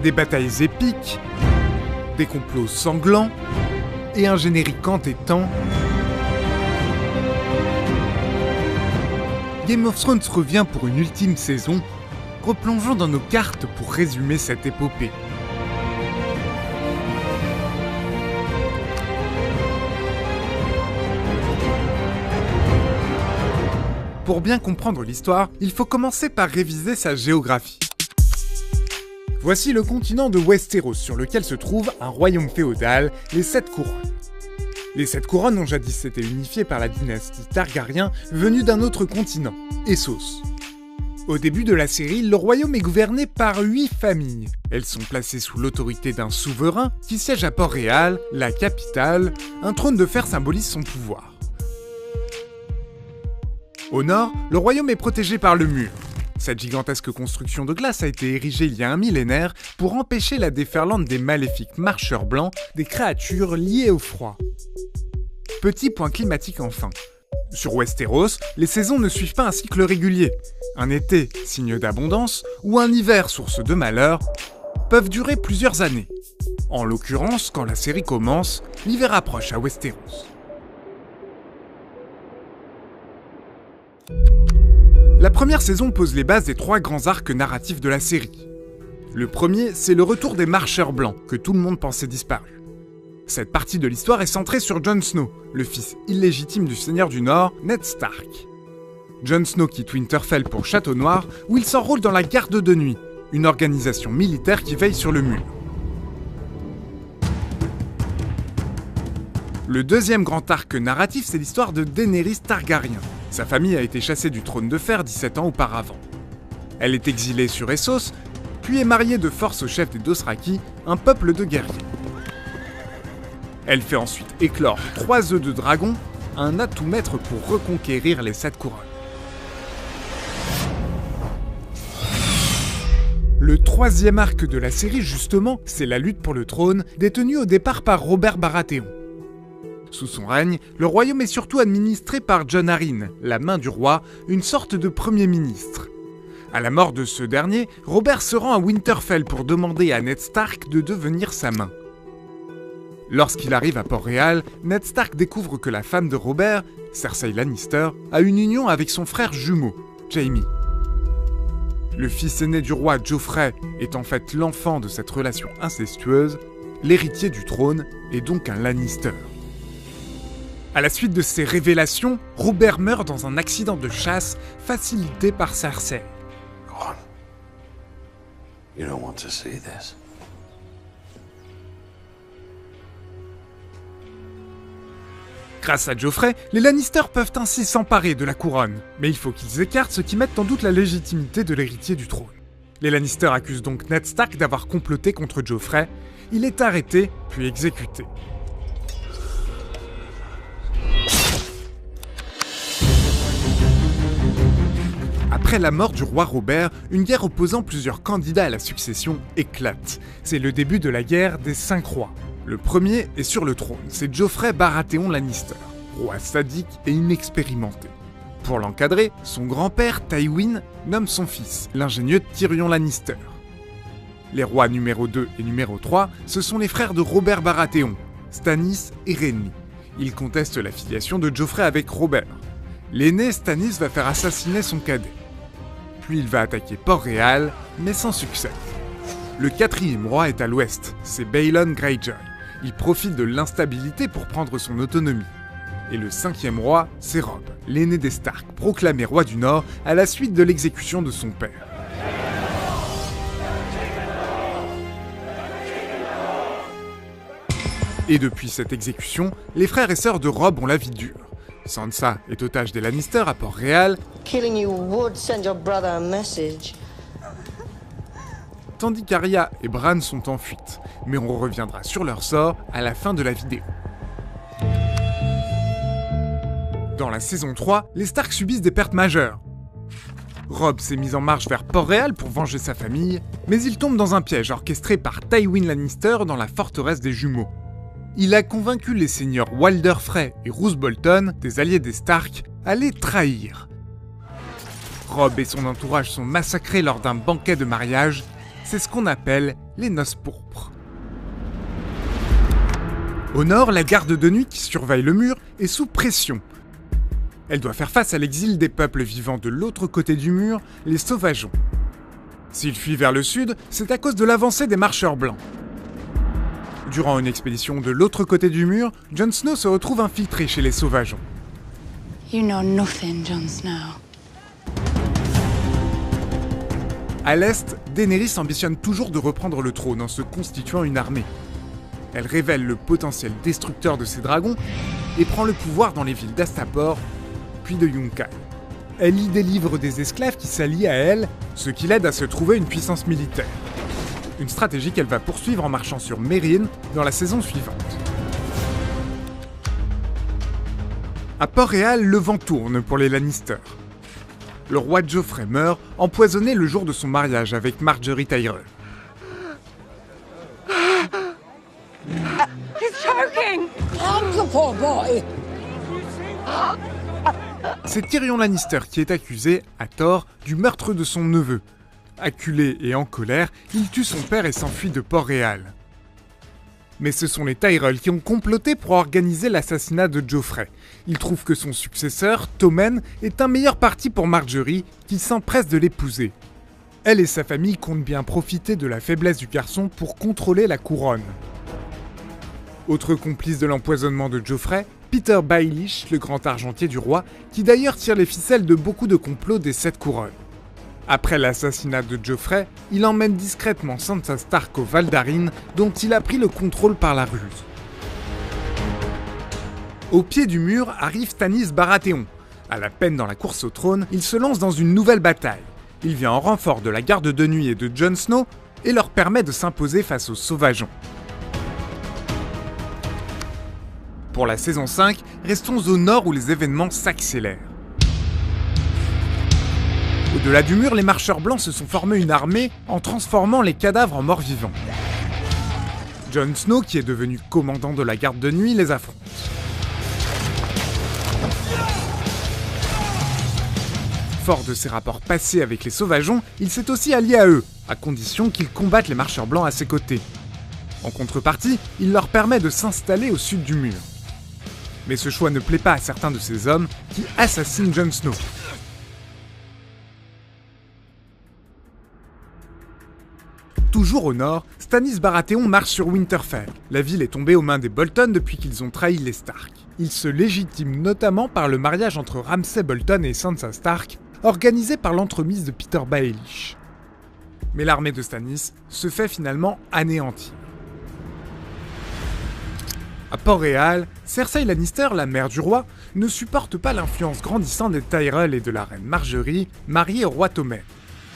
des batailles épiques, des complots sanglants et un générique entêtant, Game of Thrones revient pour une ultime saison, replongeons dans nos cartes pour résumer cette épopée. Pour bien comprendre l'histoire, il faut commencer par réviser sa géographie. Voici le continent de Westeros sur lequel se trouve un royaume féodal, les Sept Couronnes. Les Sept Couronnes ont jadis été unifiées par la dynastie Targaryen venue d'un autre continent, Essos. Au début de la série, le royaume est gouverné par 8 familles. Elles sont placées sous l'autorité d'un souverain qui siège à Port-Réal, la capitale. Un trône de fer symbolise son pouvoir. Au nord, le royaume est protégé par le mur. Cette gigantesque construction de glace a été érigée il y a un millénaire pour empêcher la déferlante des maléfiques marcheurs blancs, des créatures liées au froid. Petit point climatique enfin. Sur Westeros, les saisons ne suivent pas un cycle régulier. Un été, signe d'abondance, ou un hiver, source de malheur, peuvent durer plusieurs années. En l'occurrence, quand la série commence, l'hiver approche à Westeros. La première saison pose les bases des 3 grands arcs narratifs de la série. Le premier, c'est le retour des marcheurs blancs, que tout le monde pensait disparu. Cette partie de l'histoire est centrée sur Jon Snow, le fils illégitime du Seigneur du Nord, Ned Stark. Jon Snow quitte Winterfell pour Château Noir, où il s'enrôle dans la Garde de Nuit, une organisation militaire qui veille sur le mur. Le deuxième grand arc narratif, c'est l'histoire de Daenerys Targaryen. Sa famille a été chassée du trône de fer 17 ans auparavant. Elle est exilée sur Essos, puis est mariée de force au chef des Dothraki, un peuple de guerriers. Elle fait ensuite éclore 3 œufs de dragon, un atout maître pour reconquérir les 7 couronnes. Le troisième arc de la série, justement, c'est la lutte pour le trône, détenue au départ par Robert Baratheon. Sous son règne, le royaume est surtout administré par Jon Arryn, la main du roi, une sorte de premier ministre. À la mort de ce dernier, Robert se rend à Winterfell pour demander à Ned Stark de devenir sa main. Lorsqu'il arrive à Port-Réal, Ned Stark découvre que la femme de Robert, Cersei Lannister, a une union avec son frère jumeau, Jaime. Le fils aîné du roi Joffrey est en fait l'enfant de cette relation incestueuse, l'héritier du trône est donc un Lannister. À la suite de ces révélations, Robert meurt dans un accident de chasse facilité par Cersei. You don't want to see this. Grâce à Joffrey, les Lannister peuvent ainsi s'emparer de la couronne, mais il faut qu'ils écartent ce qui met en doute la légitimité de l'héritier du trône. Les Lannister accusent donc Ned Stark d'avoir comploté contre Joffrey. Il est arrêté, puis exécuté. Après la mort du roi Robert, une guerre opposant plusieurs candidats à la succession éclate. C'est le début de la guerre des 5 rois. Le premier est sur le trône, c'est Joffrey Baratheon Lannister, roi sadique et inexpérimenté. Pour l'encadrer, son grand-père Tywin nomme son fils, l'ingénieux Tyrion Lannister. Les rois numéro 2 et numéro 3, ce sont les frères de Robert Baratheon, Stannis et Renly. Ils contestent la filiation de Joffrey avec Robert. L'aîné Stannis va faire assassiner son cadet. Puis il va attaquer Port-Réal, mais sans succès. Le 4e roi est à l'ouest, c'est Balon Greyjoy. Il profite de l'instabilité pour prendre son autonomie. Et le 5e roi, c'est Robb, l'aîné des Stark, proclamé roi du Nord à la suite de l'exécution de son père. Et depuis cette exécution, les frères et sœurs de Robb ont la vie dure. Sansa est otage des Lannister à Port-Réal, Killing you would send your brother a message. tandis qu'Arya et Bran sont en fuite, mais on reviendra sur leur sort à la fin de la vidéo. Dans la saison 3, les Stark subissent des pertes majeures. Robb s'est mis en marche vers Port-Réal pour venger sa famille, mais il tombe dans un piège orchestré par Tywin Lannister dans la forteresse des Jumeaux. Il a convaincu les seigneurs Walder Frey et Roose Bolton, des alliés des Stark, à les trahir. Robb et son entourage sont massacrés lors d'un banquet de mariage. c'est ce qu'on appelle les noces pourpres. Au nord, la garde de nuit qui surveille le mur est sous pression. Elle doit faire face à l'exil des peuples vivant de l'autre côté du mur, les sauvageons. S'ils fuient vers le sud, c'est à cause de l'avancée des marcheurs blancs. Durant une expédition de l'autre côté du mur, Jon Snow se retrouve infiltré chez les sauvageons. You know nothing, Jon Snow. À l'est, Daenerys ambitionne toujours de reprendre le trône en se constituant une armée. Elle révèle le potentiel destructeur de ses dragons et prend le pouvoir dans les villes d'Astapor, puis de Yunkai. Elle lit des livres des esclaves qui s'allient à elle, ce qui l'aide à se trouver une puissance militaire. Une stratégie qu'elle va poursuivre en marchant sur Meereen dans la saison suivante. À Port-Réal, le vent tourne pour les Lannister. Le roi Joffrey meurt, empoisonné le jour de son mariage avec Margaery Tyrell. He's choking! C'est Tyrion Lannister qui est accusé, à tort, du meurtre de son neveu. Acculé et en colère, il tue son père et s'enfuit de Port-Réal. Mais ce sont les Tyrell qui ont comploté pour organiser l'assassinat de Joffrey. Ils trouvent que son successeur, Tommen, est un meilleur parti pour Margaery, qui s'empresse de l'épouser. Elle et sa famille comptent bien profiter de la faiblesse du garçon pour contrôler la couronne. Autre complice de l'empoisonnement de Joffrey, Peter Baelish, le grand argentier du roi, qui d'ailleurs tire les ficelles de beaucoup de complots des 7 couronnes. Après l'assassinat de Joffrey, il emmène discrètement Sansa Stark au Val d'Arryn, dont il a pris le contrôle par la ruse. Au pied du mur arrive Stannis Baratheon. À la peine dans la course au trône, il se lance dans une nouvelle bataille. Il vient en renfort de la garde de nuit et de Jon Snow et leur permet de s'imposer face aux sauvageons. Pour la saison 5, restons au nord où les événements s'accélèrent. Au-delà du mur, les marcheurs blancs se sont formés une armée en transformant les cadavres en morts vivants. Jon Snow, qui est devenu commandant de la garde de nuit, les affronte. Fort de ses rapports passés avec les sauvageons, il s'est aussi allié à eux, à condition qu'ils combattent les marcheurs blancs à ses côtés. En contrepartie, il leur permet de s'installer au sud du mur. Mais ce choix ne plaît pas à certains de ces hommes qui assassinent Jon Snow. Toujours au nord, Stannis Baratheon marche sur Winterfell. La ville est tombée aux mains des Bolton depuis qu'ils ont trahi les Stark. Il se légitime notamment par le mariage entre Ramsay Bolton et Sansa Stark, organisé par l'entremise de Peter Baelish. Mais l'armée de Stannis se fait finalement anéantir. À Port-Réal, Cersei Lannister, la mère du roi, ne supporte pas l'influence grandissante des Tyrell et de la reine Margaery, mariée au roi Tommen.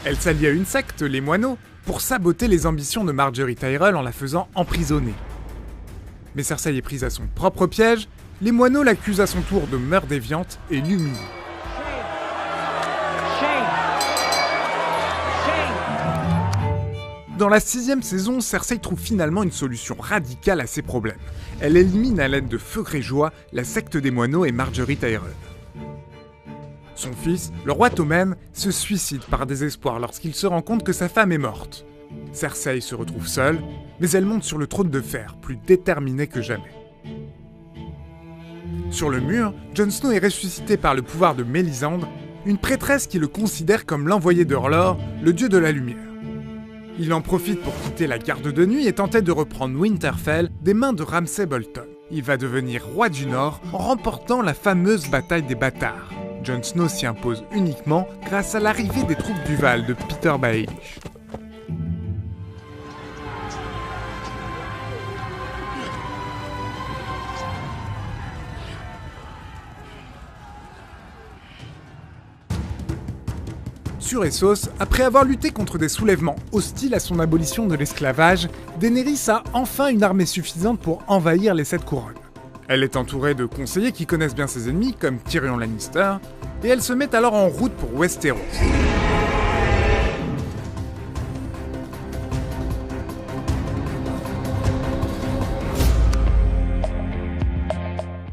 Elle s'allie à une secte, les moineaux, pour saboter les ambitions de Margaery Tyrell en la faisant emprisonner. Mais Cersei est prise à son propre piège, les moineaux l'accusent à son tour de meurtre déviante et l'humilient. Dans la 6e saison, Cersei trouve finalement une solution radicale à ses problèmes. Elle élimine à l'aide de Feu Greyjoy la secte des moineaux et Margaery Tyrell. Son fils, le roi Tommen, se suicide par désespoir lorsqu'il se rend compte que sa femme est morte. Cersei se retrouve seule, mais elle monte sur le trône de fer, plus déterminée que jamais. Sur le mur, Jon Snow est ressuscité par le pouvoir de Mélisandre, une prêtresse qui le considère comme l'envoyé d'Orlor, le dieu de la lumière. Il en profite pour quitter la garde de nuit et tenter de reprendre Winterfell des mains de Ramsay Bolton. Il va devenir roi du Nord en remportant la fameuse bataille des bâtards. Jon Snow s'y impose uniquement grâce à l'arrivée des troupes du Val de Peter Baelish. Sur Essos, après avoir lutté contre des soulèvements hostiles à son abolition de l'esclavage, Daenerys a enfin une armée suffisante pour envahir les 7 couronnes. Elle est entourée de conseillers qui connaissent bien ses ennemis, comme Tyrion Lannister, et elle se met alors en route pour Westeros.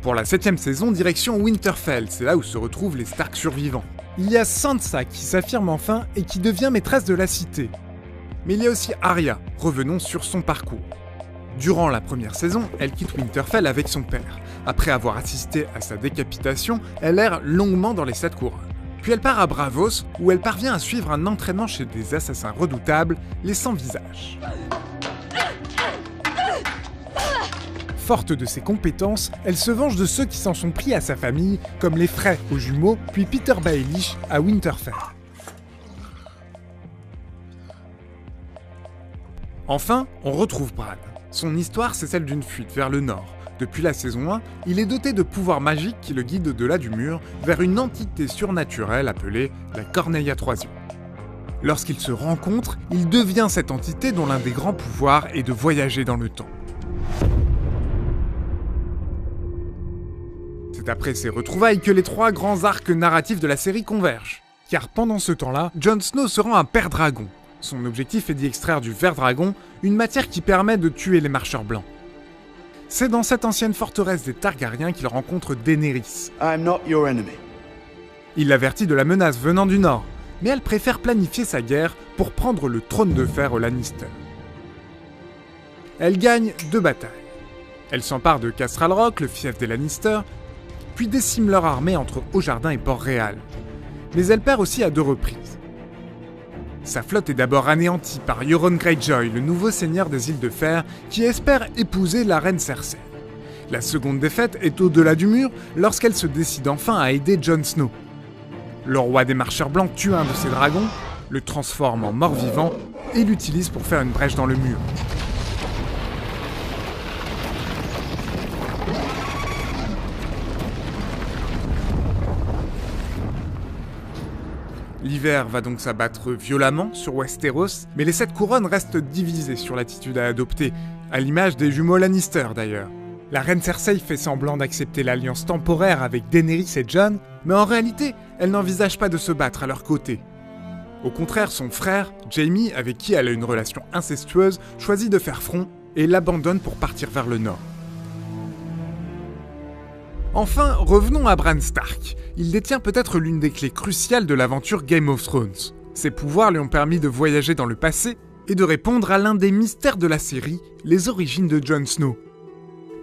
Pour la 7e saison, direction Winterfell, c'est là où se retrouvent les Stark survivants. Il y a Sansa qui s'affirme enfin et qui devient maîtresse de la cité. Mais il y a aussi Arya, revenons sur son parcours. Durant la première saison, elle quitte Winterfell avec son père. Après avoir assisté à sa décapitation, elle erre longuement dans les 7 couronnes. Puis elle part à Braavos, où elle parvient à suivre un entraînement chez des assassins redoutables, les Sans-Visage. Forte de ses compétences, elle se venge de ceux qui s'en sont pris à sa famille, comme les Frey aux jumeaux, puis Peter Baelish à Winterfell. Enfin, on retrouve Bran. Son histoire, c'est celle d'une fuite vers le nord. Depuis la saison 1, il est doté de pouvoirs magiques qui le guident au-delà du mur vers une entité surnaturelle appelée la Corneilla Troisième. Lorsqu'ils se rencontrent, il devient cette entité dont l'un des grands pouvoirs est de voyager dans le temps. C'est après ces retrouvailles que les 3 grands arcs narratifs de la série convergent. Car pendant ce temps-là, Jon Snow se rend un père dragon. Son objectif est d'y extraire du ver dragon, une matière qui permet de tuer les marcheurs blancs. C'est dans cette ancienne forteresse des Targaryens qu'il rencontre Daenerys. I am not your enemy. Il l'avertit de la menace venant du nord, mais elle préfère planifier sa guerre pour prendre le trône de fer aux Lannister. Elle gagne 2 batailles. Elle s'empare de Castral Rock, le fief des Lannister, puis décime leur armée entre Haut-Jardin et Port-Réal. Mais elle perd aussi à 2 reprises. Sa flotte est d'abord anéantie par Euron Greyjoy, le nouveau seigneur des îles de Fer, qui espère épouser la reine Cersei. La seconde défaite est au-delà du mur lorsqu'elle se décide enfin à aider Jon Snow. Le roi des marcheurs blancs tue un de ses dragons, le transforme en mort-vivant et l'utilise pour faire une brèche dans le mur. L'hiver va donc s'abattre violemment sur Westeros, mais les 7 couronnes restent divisées sur l'attitude à adopter, à l'image des jumeaux Lannister d'ailleurs. La reine Cersei fait semblant d'accepter l'alliance temporaire avec Daenerys et Jon, mais en réalité, elle n'envisage pas de se battre à leur côté. Au contraire, son frère, Jaime, avec qui elle a une relation incestueuse, choisit de faire front et l'abandonne pour partir vers le nord. Enfin, revenons à Bran Stark. Il détient peut-être l'une des clés cruciales de l'aventure Game of Thrones. Ses pouvoirs lui ont permis de voyager dans le passé et de répondre à l'un des mystères de la série, les origines de Jon Snow.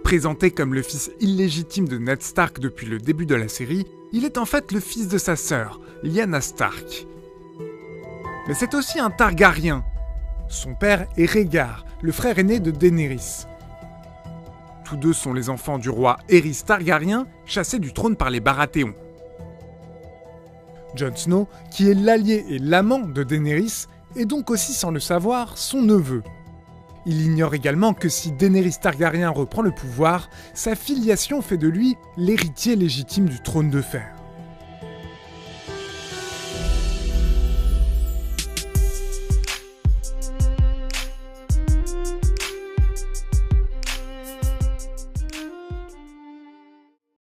Présenté comme le fils illégitime de Ned Stark depuis le début de la série, il est en fait le fils de sa sœur, Lyanna Stark. Mais c'est aussi un Targaryen. Son père est Rhaegar, le frère aîné de Daenerys. Tous deux sont les enfants du roi Aerys Targaryen, chassé du trône par les Baratheons. Jon Snow, qui est l'allié et l'amant de Daenerys, est donc aussi, sans le savoir, son neveu. Il ignore également que si Daenerys Targaryen reprend le pouvoir, sa filiation fait de lui l'héritier légitime du trône de fer.